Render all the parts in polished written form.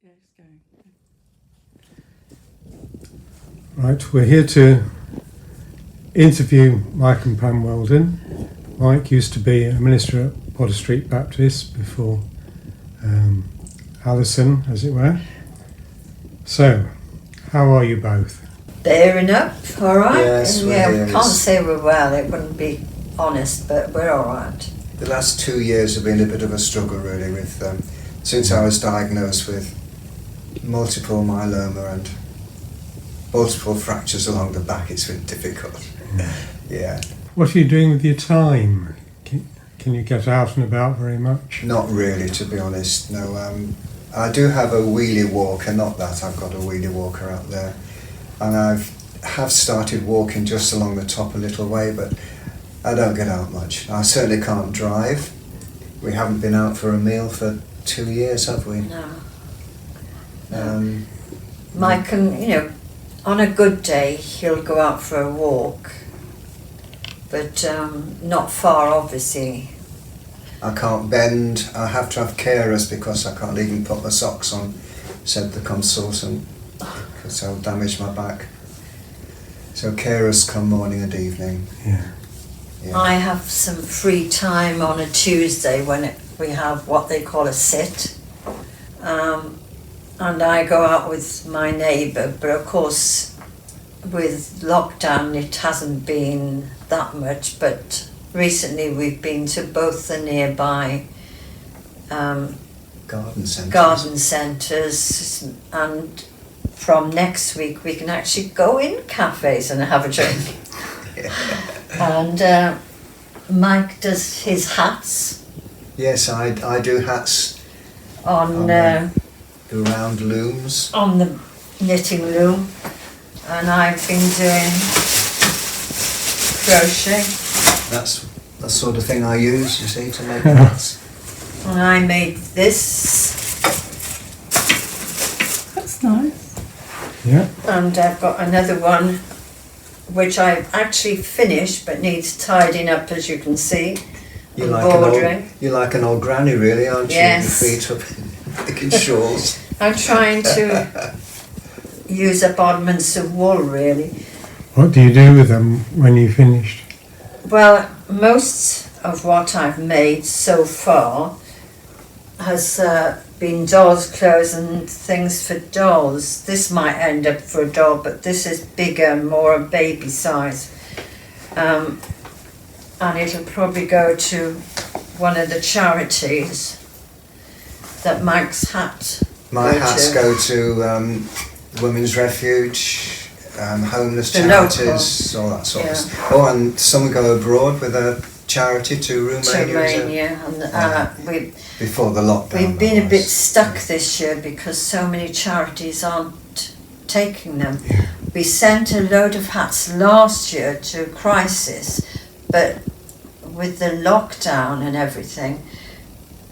Yeah, it's going. Right, we're here to interview Mike and Pam Weldon. Mike used to be a minister at Potter Street Baptist before Alison, as it were. So, how are you both? Bearing up, all right. Yes, yeah, we're we can't say we're well. It wouldn't be honest, but we're all right. The last 2 years have been a bit of a struggle, really, with since I was diagnosed with multiple myeloma and multiple fractures along the back. It's been difficult. Yeah. What are you doing with your time? Can you get out and about very much? Not really, to be honest. No. I do have a wheelie walker. Not that I've got a wheelie walker out there, and have started walking just along the top a little way, but I don't get out much. I certainly can't drive. We haven't been out for a meal for 2 years, have we? No. Mike can, on a good day, he'll go out for a walk, but not far, obviously. I can't bend. I have to have carers because I can't even put my socks on, said the consultant, because I'll damage my back. So carers come morning and evening. Yeah. I have some free time on a Tuesday when we have what they call a sit. And I go out with my neighbour, but of course with lockdown it hasn't been that much, but recently we've been to both the nearby Garden centres, and from next week we can actually go in cafes and have a drink. And Mike does his hats. Yes, I do hats On do round looms. on the knitting loom, and I've been doing crochet, That's the sort of thing I use, you see, to make hats. and I made this, That's nice. Yeah. and I've got another one which I've actually finished but needs tidying up, as you can see. You're and like bordering. you're like an old granny, really, aren't you? Yes. Your feet up, making shawls. I'm trying to use up oddments of wool, really. What do you do with them when you finished? Well, most of what I've made so far has been dolls' clothes and things for dolls. This might end up for a doll, but this is bigger, more a baby size. And it'll probably go to one of the charities that Mike's hat. My go hats to. go to Women's Refuge, homeless The charities, all that sort of stuff. Oh, and some go abroad with a charity to Romania. And Before the lockdown. we've been a that bit was. stuck this year because so many charities aren't taking them. Yeah. We sent a load of hats last year to Crisis, but with the lockdown and everything,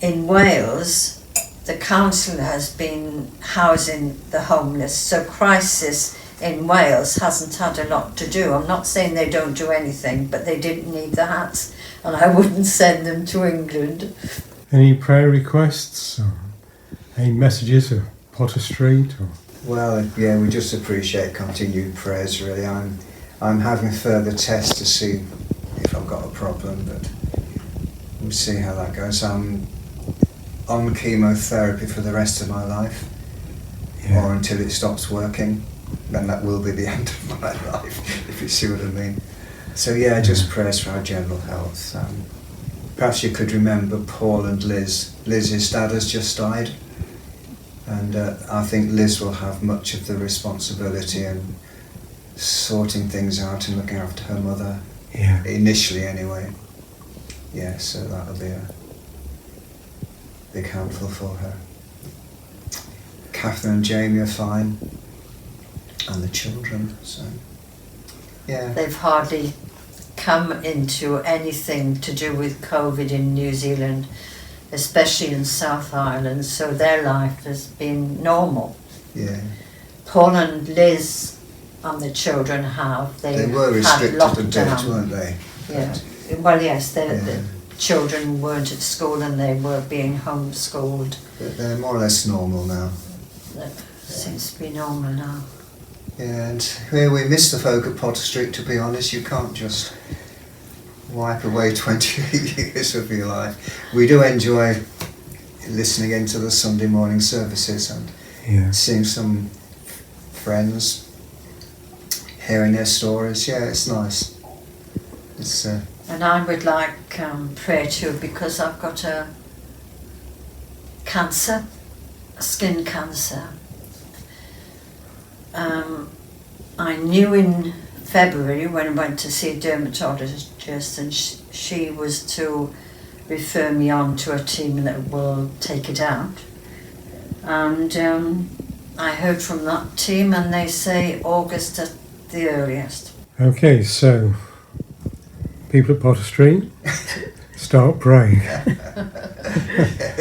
in Wales, the council has been housing the homeless, so Crisis in Wales hasn't had a lot to do. I'm not saying they don't do anything, but they didn't need the hats, and I wouldn't send them to England. Any prayer requests? Or any messages of Potter Street? Or? Well, yeah, we just appreciate continued prayers, really. I'm having further tests to see if I've got a problem, but we'll see how that goes. I'm on chemotherapy for the rest of my life, Yeah. or until it stops working. Then that will be the end of my life, if you see what I mean. So yeah, just prayers for our general health. Perhaps you could remember Paul and Liz. Liz's dad has just died, and I think Liz will have much of the responsibility in sorting things out and looking after her mother, Yeah. initially anyway. Yeah, so that'll be a big handful for her. Catherine and Jamie are fine, and the children, so yeah. They've hardly come into anything to do with COVID in New Zealand, especially in South Island, so their life has been normal. Yeah, Paul and Liz and the children have. they were had restricted a bit, lockdown. weren't they? Yeah. Well, yes, Yeah. the children weren't at school and they were being homeschooled. But they're more or less normal now. That seems to be normal now. Yeah, and here we miss the folk at Potter Street, to be honest. You can't just wipe away 28 years of your life. We do enjoy listening into the Sunday morning services and seeing some friends, hearing their stories. Yeah, it's nice. It's And I would like prayer too, because I've got a cancer, skin cancer. I knew in February when I went to see a dermatologist, and she was to refer me on to a team that will take it out. And I heard from that team, and they say August at the earliest. Okay, so people at Potter Street, start praying. yeah,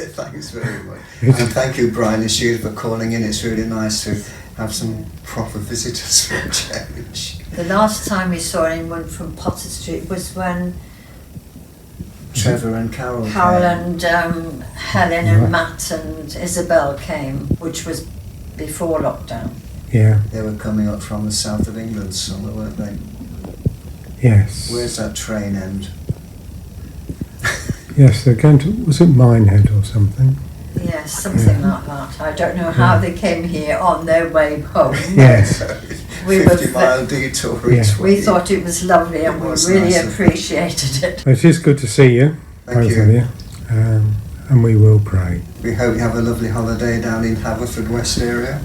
thanks very much. And thank you, Brian and Sheila, for calling in. It's really nice to have some proper visitors for a change. The last time we saw anyone from Potter Street was when Trevor and Carol and Helen and Matt and Isabel came, which was before lockdown. Yeah. They were coming up from the south of England somewhere, weren't they? Yes. Where's that train end? Yes, they're going to, was it Minehead or something? Yes, something like that. I don't know how they came here on their way home. Yes. We 50-mile detour each way. We thought it was lovely, and we really appreciated it. It is good to see you, Thank both you. of you, and we will pray. We hope you have a lovely holiday down in Haverfordwest area.